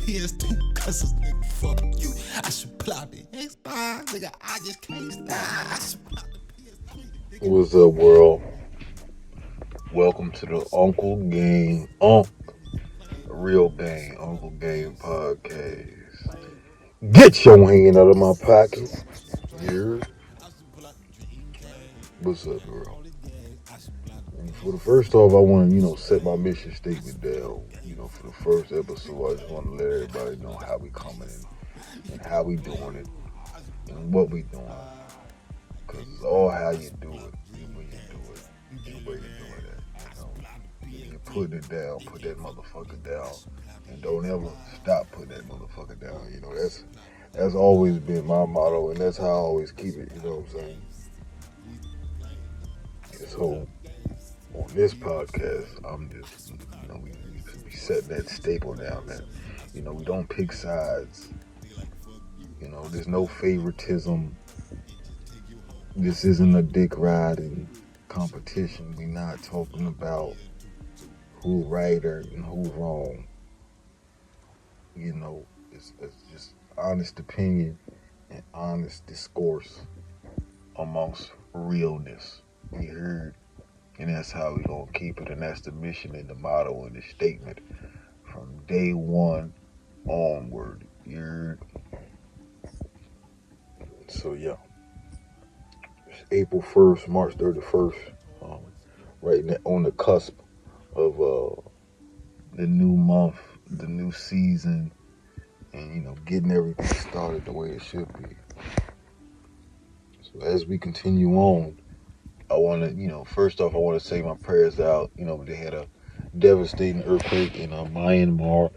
PS2 pesos, nigga, fuck you. I should plot the X5, nigga, I just can't stop. I should plot the PS3, nigga. What's up, world? Welcome to the Uncle Game, Real Game, Uncle Game podcast. Get your hand out of my pocket. Yeah. What's up, girl? And for the first off, I want to, set my mission statement down. For the first episode, I just want to let everybody know how we coming and how we doing it and what we doing. Cause it's all how you do it, when you do it, and where you doing it. You're putting it down, put that motherfucker down, and don't ever stop putting that motherfucker down. That's always been my motto, and that's how I always keep it. You know what I'm saying? And so on this podcast, I'm just, we setting that staple down that, we don't pick sides. There's no favoritism. This isn't a dick riding competition. We're not talking about who right and who wrong. It's just honest opinion and honest discourse amongst realness. You heard? And that's how we gonna keep it, and that's the mission and the motto and the statement from day one onward. You heard? So yeah. April 1st, March 31st, right now on the cusp of the new month, the new season, and getting everything started the way it should be. So as we continue on, I want to, first off, I want to say my prayers out. They had a devastating earthquake in Myanmar,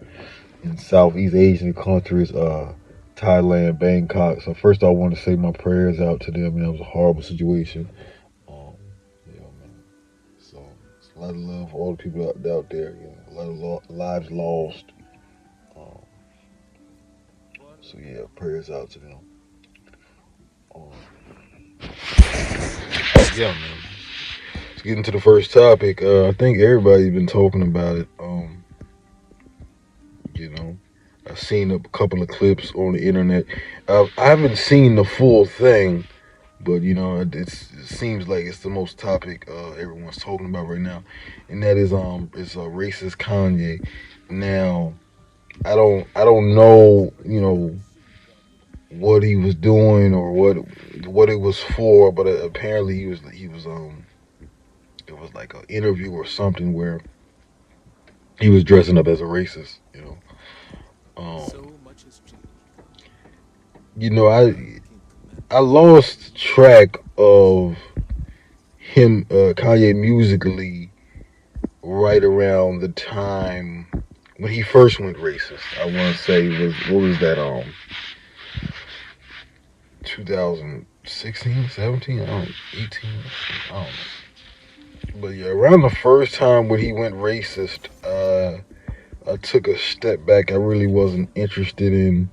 in Southeast Asian countries, Thailand, Bangkok. So first I want to say my prayers out to them. It was a horrible situation. Man. So it's a lot of love for all the people out there. A lot of lives lost. So yeah, prayers out to them. Yeah, man. Let's get into the first topic. I think everybody's been talking about it. I've seen a couple of clips on the internet. I haven't seen the full thing, but it seems like it's the most topic everyone's talking about right now, and that is racist Kanye. Now, I don't know what he was doing or what it was for, but apparently he was it was like an interview or something where he was dressing up as a racist. I lost track of him, Kanye, musically right around the time when he first went racist. I want to say what was that 2016, 17, 18, I don't know. But yeah, around the first time when he went racist, I took a step back. I really wasn't interested in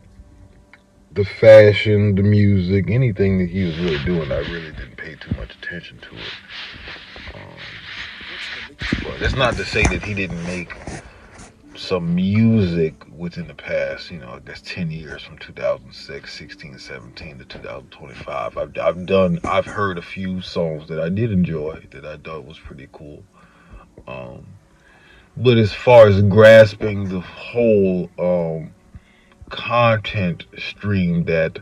the fashion, the music, anything that he was really doing. I really didn't pay too much attention to it. But that's not to say that he didn't make some music within the past, I guess 10 years from 2006, 16, 17 to 2025. I've heard a few songs that I did enjoy, that I thought was pretty cool. But as far as grasping the whole content stream that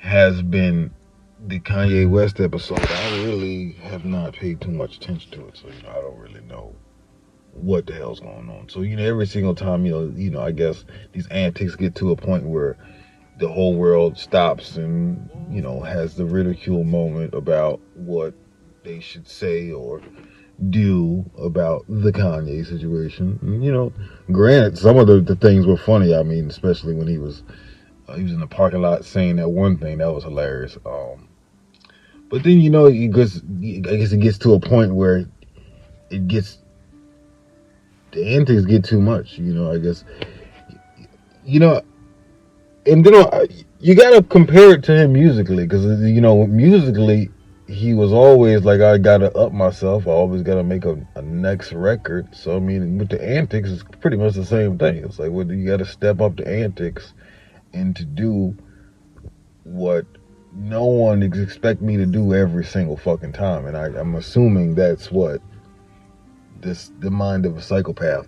has been the Kanye West episode, I really have not paid too much attention to it. So, I don't really know what the hell's going on. So, every single time, I guess these antics get to a point where the whole world stops and, has the ridicule moment about what they should say or do about the Kanye situation. And, granted, some of the things were funny. I mean, especially when he was in the parking lot saying that one thing, that was hilarious. But then, I guess it gets to a point where the antics get too much, I guess. And then you gotta compare it to him musically, because musically he was always like, I gotta up myself. I always gotta make a next record. So I mean, with the antics, it's pretty much the same thing. It's like, well, you gotta step up the antics and to do what no one expect me to do every single fucking time. And I'm assuming that's what the mind of a psychopath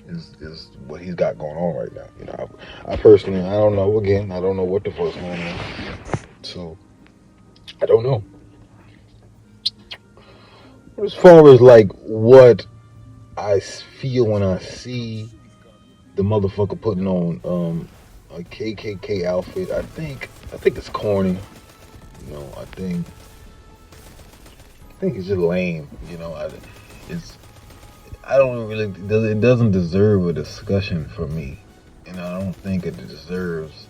is what he's got going on right now. You know, I personally, I don't know. Again, I don't know what the fuck's going on. So I don't know. As far as like what I feel when I see the motherfucker putting on a KKK outfit, I think it's corny. You know, I think it's just lame. You know, I don't really, it doesn't deserve a discussion for me, and I don't think it deserves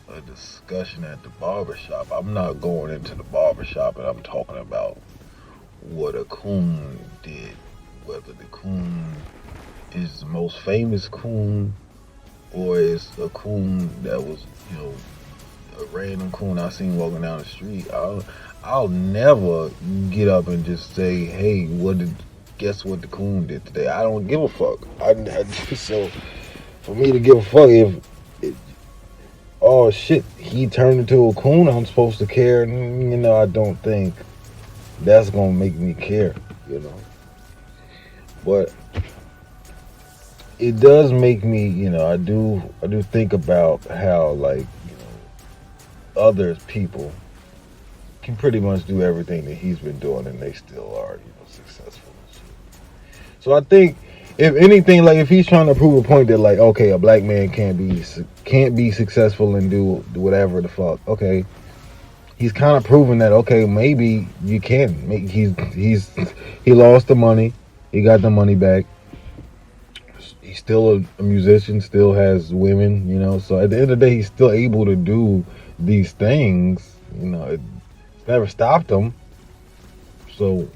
a discussion at the barbershop. I'm not going into the barbershop and I'm talking about what a coon did, whether the coon is the most famous coon or is a coon that was, you know, a random coon I seen walking down the street. I'll never get up and just say, hey, guess what the coon did today? I don't give a fuck. So for me to give a fuck oh shit, he turned into a coon, I'm supposed to care. You know, I don't think that's gonna make me care, you know. But it does make me, you know, I do think about how, like, you know, other people can pretty much do everything that he's been doing and they still are, you know, successful and shit. So I think if anything, like if he's trying to prove a point that like, okay, a black man can't be successful and do whatever the fuck, okay, he's kind of proving that, okay, maybe you can. He lost the money, he got the money back. He's still a musician, still has women, you know. So at the end of the day, he's still able to do these things. You know, it's never stopped him. So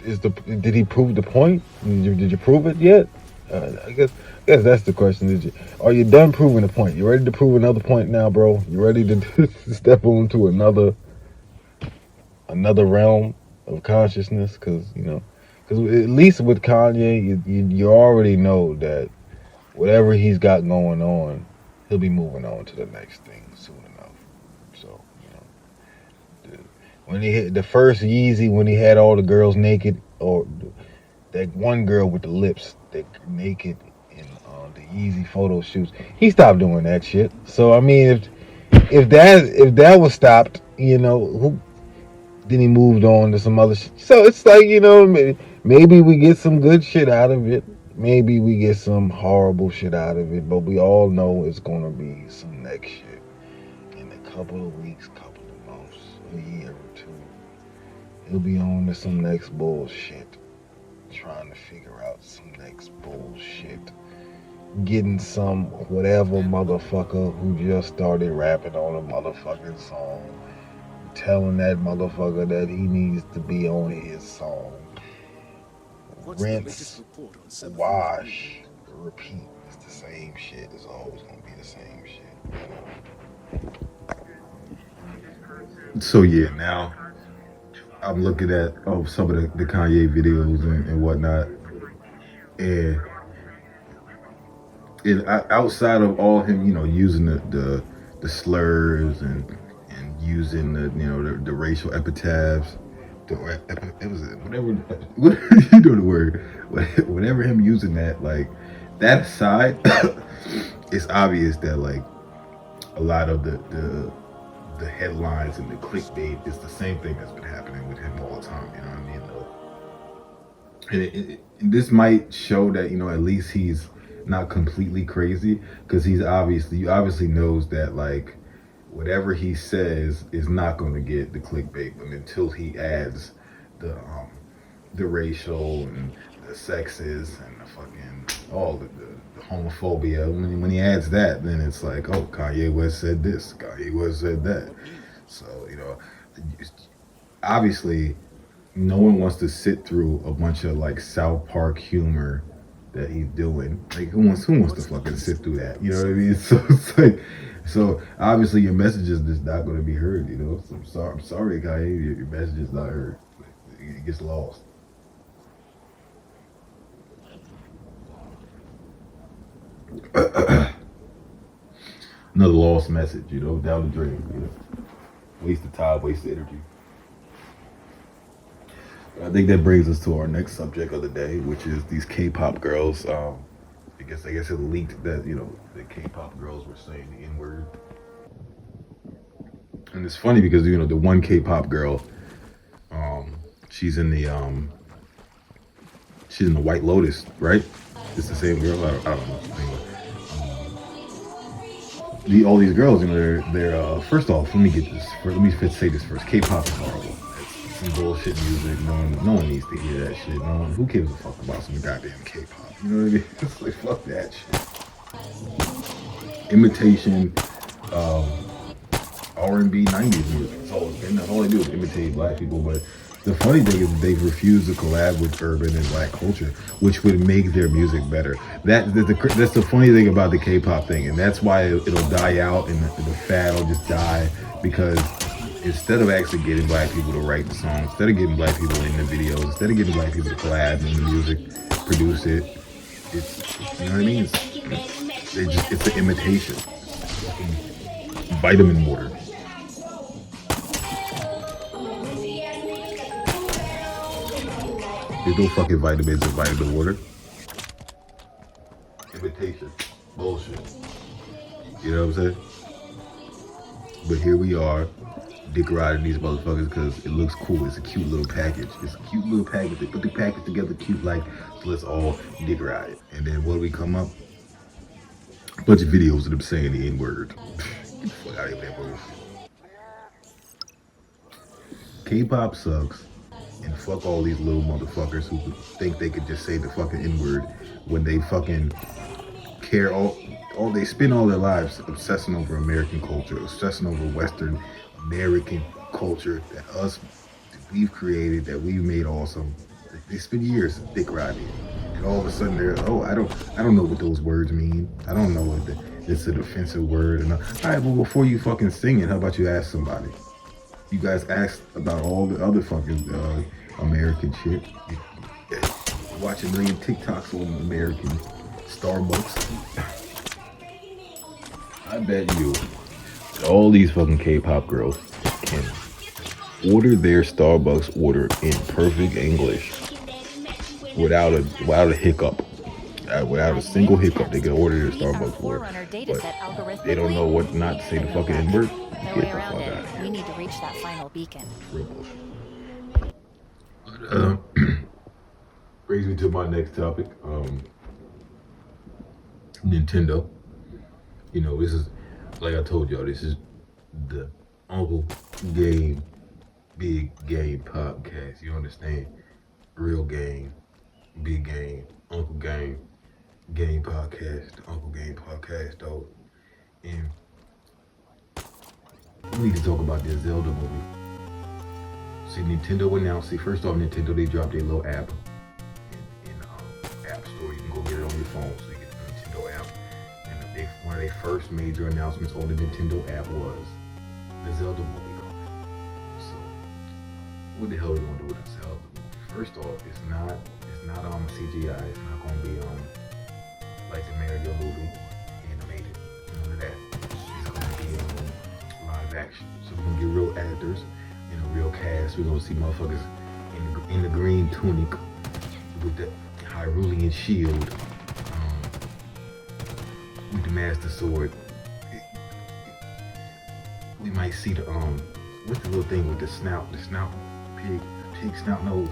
did he prove the point? Did you prove it yet? I guess that's the question. Are you done proving the point? You ready to prove another point now, bro? You ready to step onto another realm of consciousness? Because at least with Kanye, you already know that whatever he's got going on, he'll be moving on to the next thing soon enough. So, when he hit the first Yeezy, when he had all the girls naked, or that one girl with the lips that naked in the Yeezy photo shoots, he stopped doing that shit. So I mean, if that was stopped, you know, then he moved on to some other shit. So it's like, you know, maybe we get some good shit out of it. Maybe we get some horrible shit out of it. But we all know it's going to be some next shit in a couple of weeks, couple of months, a year or two. He'll be on to some next bullshit. Trying to figure out some next bullshit. Getting some whatever motherfucker who just started rapping on a motherfucking song, telling that motherfucker that he needs to be on his song. Rinse, wash, repeat. It's the same shit. It's always gonna be the same shit. So yeah, now I'm looking at some of the Kanye videos and whatnot, and outside of all him, you know, using the slurs and using the racial epitaphs, it was whatever you know the word, whenever him using that, like, that aside, it's obvious that like a lot of the headlines and the clickbait is the same thing that's been happening with him all the time. You know what I mean? And this might show that, you know, at least he's not completely crazy, because he obviously knows that like whatever he says is not going to get the clickbait, but until he adds the racial and the sexist and the fucking all the homophobia, when he adds that, then it's like, oh, Kanye West said this, Kanye West said that. So, you know, obviously no one wants to sit through a bunch of like South Park humor that he's doing. Like, who wants to fucking sit through that? You know what I mean? So it's like, So obviously your message is just not going to be heard. You know, so I'm sorry, Kanye, your message is not heard. It gets lost. Another lost message, you know, down the drain. You know, waste of time, waste of energy. I think that brings us to our next subject of the day, which is these K-pop girls. I guess it leaked that the K-pop girls were saying the N-word, and it's funny because the one K-pop girl, she's in the she's in the White Lotus, right? It's the same girl. I don't know. Anyway, all these girls, they're first off, let me get this. Let me say this first. K-pop is horrible. It's some bullshit music. No one needs to hear that shit. No one. Who gives a fuck about some goddamn K-pop? You know what I mean? It's like fuck that shit. Imitation, R&B, 90s music. That's all they do is imitate black people. But the funny thing is they've refused to collab with urban and black culture, which would make their music better. That's the funny thing about the K-pop thing, and that's why it'll die out and the fad will just die, because instead of actually getting black people to write the songs, instead of getting black people in the videos, instead of getting black people to collab in the music, produce it, it's, you know what I mean? It's an imitation. Vitamin water. There's no fucking vitamins in vitamin water. Imitation. Bullshit. You know what I'm saying? But here we are, dick riding these motherfuckers because it looks cool. It's a cute little package. It's a cute little package. They put the package together cute like, so let's all dick ride it. And then what do we come up? A bunch of videos of them saying the N-word. Get the fuck out of here, bro. K-pop sucks. And fuck all these little motherfuckers who think they could just say the fucking N-word when they fucking care they spend all their lives obsessing over American culture, obsessing over Western American culture that we've created, that we've made awesome. They spend years dick riding, and all of a sudden they're I don't know what those words mean. I don't know what it's an offensive word. And all right, well, before you fucking sing it, how about you ask somebody? You guys asked about all the other fucking American shit. You watch a million TikToks on American Starbucks. I bet you all these fucking K-pop girls can order their Starbucks order in perfect English without a hiccup. Without a single hiccup, they can order their Starbucks order. But they don't know what not to say the fucking N-word. No way around it. We need to reach that final beacon. Real bullshit. Brings me to my next topic. Nintendo. This is, like I told y'all, this is the Uncle Game, Big Game podcast. You understand? Real game, big game, Uncle Game, Game podcast, Uncle Game podcast, dog. And we need to talk about this ZELDA movie. See, Nintendo announced, first off, Nintendo, they dropped their little app in App Store. You can go get it on your phone, so you get the Nintendo app. And one of their first major announcements on the Nintendo app was the ZELDA movie coming. So, what the hell are we gonna do with the ZELDA movie? First off, it's not CGI. It's not gonna be like the Mario movie, animated. None of that. It's gonna be live action. So we're gonna get real actors and a real cast. We're gonna see motherfuckers in the green tunic with the Hyrulean shield, with the Master Sword. We might see the what's the little thing with the snout, pig snout nose.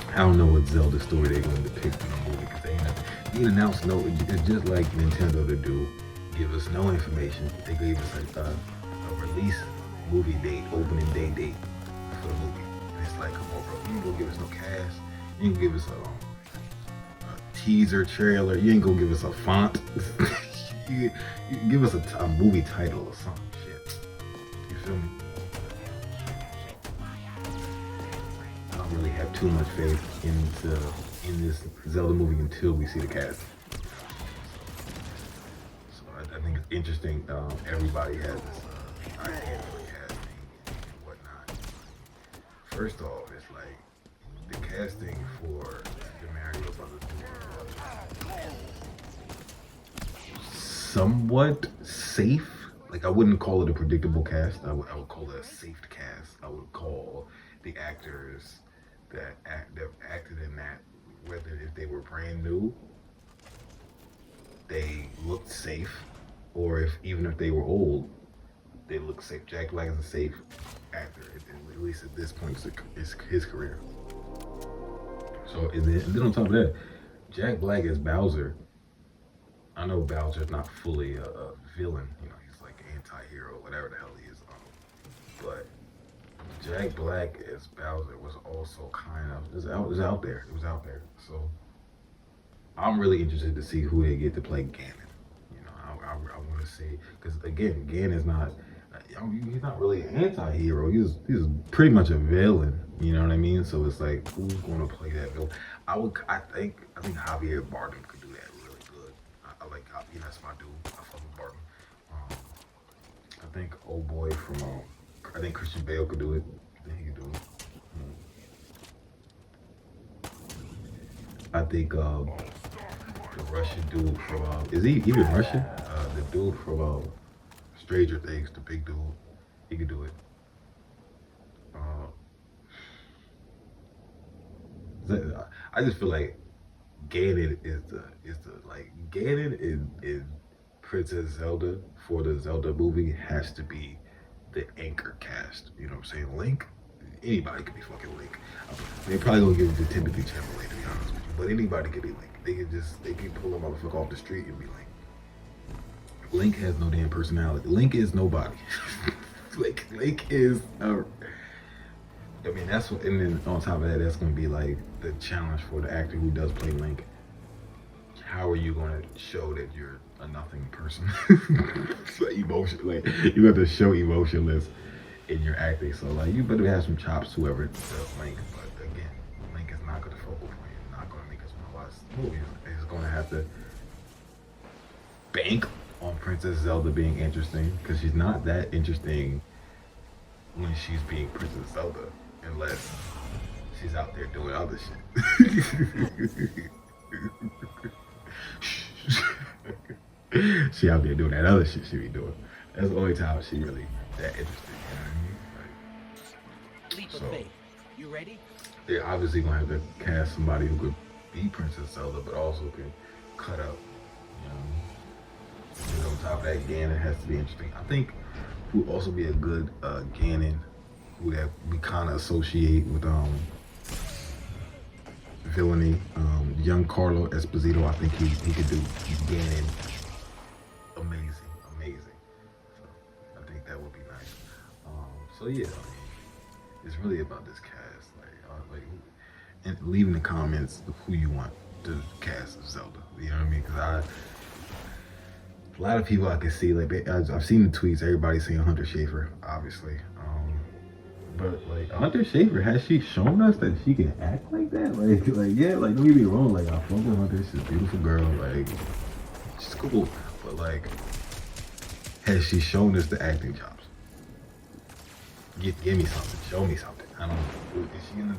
I don't know what Zelda story they're going to depict in the movie, because they ain't announced no. It's just like Nintendo to do. Give us no information. They gave us a release movie date, opening date for the movie. And it's like, come on, bro. You ain't gonna give us no cast. You ain't gonna give us a teaser trailer. You ain't gonna give us a font. you give us a movie title or something. Shit. You feel me? I don't really have too much faith in this Zelda movie until we see the cast. interesting. Everybody has this idea for casting and whatnot. First off, it's like the casting for the Mario Brothers somewhat safe. Like I wouldn't call it a predictable cast. I would call it a safe cast. I would call the actors that acted in that, whether if they were brand new, they looked safe, or even if they were old, they looked safe. Jack Black is a safe actor, at least at this point in his career. So and then on top of that, Jack Black as Bowser. I know Bowser's not fully a villain, you know, he's like an anti-hero, whatever the hell he is. But Jack Black as Bowser was also kind of, it was out there. So I'm really interested to see who they get to play Ganon. You know, I want to see, because again, Ganon is not, he's not really an anti-hero. He's pretty much a villain. You know what I mean? So it's like, who's going to play that villain? I think Javier Bardem could do that really good. I like, you know, that's my dude. I fuck with Bardem. I think old boy from, I think Christian Bale could do it. I think he could do it. I think the Russian dude from, is he even Russian? The dude from Stranger Things, the big dude, he could do it. I just feel like Ganon is Princess Zelda for the Zelda movie has to be the anchor cast. You know what I'm saying? Link, anybody could be fucking Link. They probably gonna give it to Timothy Chalamet, to be honest with you. But anybody could be Link. They can pull a motherfucker off the street and be Link. Link has no damn personality. Link is nobody. Link is I mean, that's what, and then on top of that, that's going to be like the challenge for the actor who does play Link. How are you going to show that you're a nothing person? It's like emotion, like you have to show emotionless in your acting. So like, you better have some chops, whoever does Link. But again, Link is not going to focal point. Not going to make us want to watch movies. It's going to have to bank on Princess Zelda being interesting, because she's not that interesting when she's being Princess Zelda, unless she's out there doing other shit. She out there doing that other shit she be doing. That's the only time she really that interesting. You know what I mean? Leap of faith. You ready? They're obviously gonna have to cast somebody who could be Princess Zelda, but also can cut out. You know, and on top of that, Ganon has to be interesting. I think who would also be a good Ganon, who that we kind of associate with villainy. Young Carlo Esposito, I think he could do Ganon amazing. So I think that would be nice. So yeah, I mean, it's really about this cast. And leave in the comments who you want to cast Zelda. You know what I mean? Because a lot of people I can see, like I've seen the tweets, everybody's saying Hunter Schafer, obviously. But like Hunter Schafer, has she shown us that she can act like that? Like yeah, like don't get me wrong, like I fuck with Hunter, she's a beautiful girl, like she's cool. But like, has she shown us the acting chops? Give me something, show me something. I don't know. Is she in the?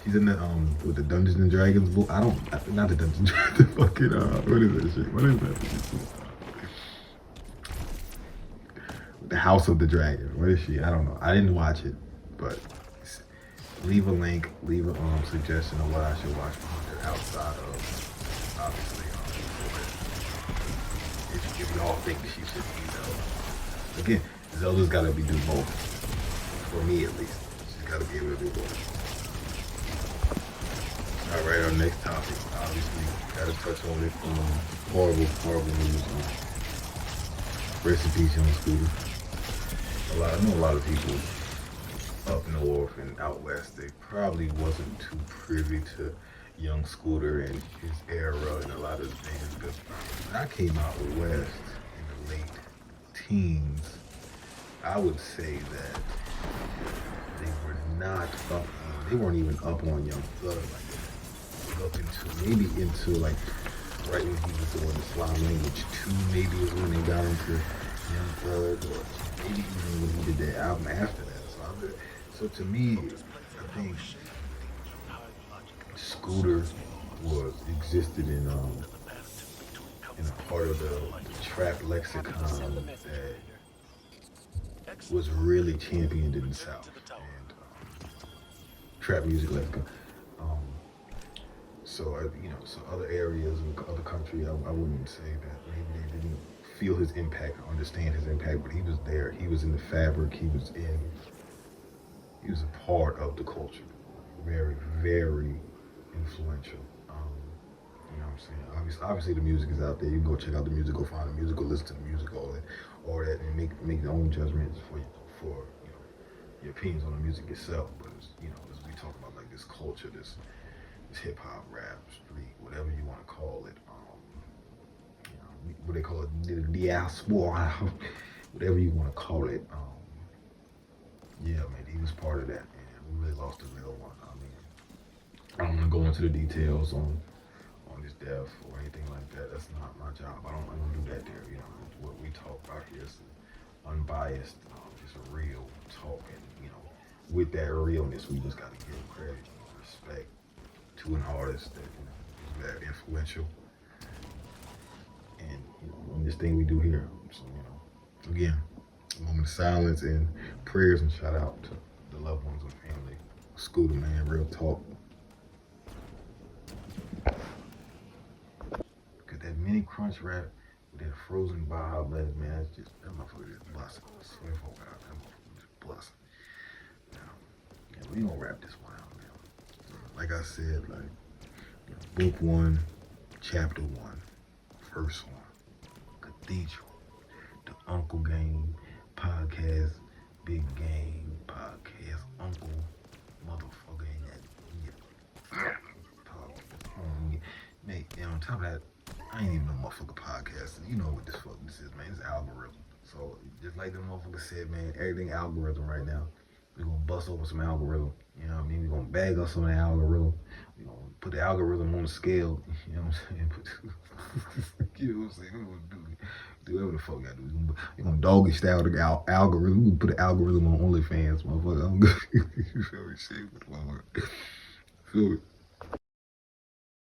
She's in the with the Dungeons and Dragons book. Not the Dungeons and Dragons. The fucking what is that shit? What is that shit? The House of the Dragon. What is she? I don't know. I didn't watch it, but leave a link, leave a suggestion of what I should watch for Hunter outside of obviously if y'all think she should be Zelda. Again, Zelda's gotta be do both. For me at least. She's gotta be able to do both. Alright, our next topic. Obviously, gotta touch on it. Horrible news. Rest in peace, young Scooter. I know a lot of people up north and out west, they probably wasn't too privy to young Scooter and his era and a lot of things. Because when I came out west in the late teens, I would say that they were not up, they weren't even up on Young Thug like that. Up into, maybe into like right when he was doing the Slime Language 2, maybe is when they got into Young Thug, or maybe even when he did that album after that. So to me, I think Scooter existed in a part of the trap lexicon that was really championed in the South, and trap music lexicon. So other areas in other country, I wouldn't say that maybe they didn't feel his impact, understand his impact, but he was there. He was in the fabric. He was a part of the culture. Very, very influential. You know what I'm saying? Obviously the music is out there. You can go check out the music, go find the music, go listen to the music, all that, and make your own judgments for your opinions on the music itself. But as we talk about like this culture, this hip hop, rap, street, whatever you want to call it, what they call it, the diaspora, whatever you want to call it. Yeah, man, he was part of that, and we really lost a real one. I mean, I don't want to go into the details on his death or anything like that. That's not my job. I don't do that there. What we talk about here is unbiased, just a real talk, and with that realness, we just got to give credit and respect to an artist that is very influential, and in this thing we do here. So again, a moment of silence and prayers and shout out to the loved ones and family. Scooter, man, real talk. Cause that mini crunch rap with that frozen Bob, man, that's just, that motherfucker just blessing. I swear for God, that motherfucker just blessing. We gonna wrap this one out, man. Like I said, book 1, chapter 1, verse 1, Cathedral, the Uncle Game podcast, Big Game podcast, Uncle motherfucker in that. Mate, and on top of that, I ain't even no motherfucker podcast. You know what this is, man. It's algorithm. So just like the motherfucker said, man, everything algorithm right now. We're gonna bust over some algorithm. You know what I mean? We're gonna bag us on the algorithm. We're gonna put the algorithm on the scale. You know what I'm saying? You know what I'm saying? We're gonna do whatever the fuck we gotta do. We're gonna doggy style the algorithm. We're gonna put the algorithm on OnlyFans, motherfucker. You feel me? Shit, motherfucker. Feel me?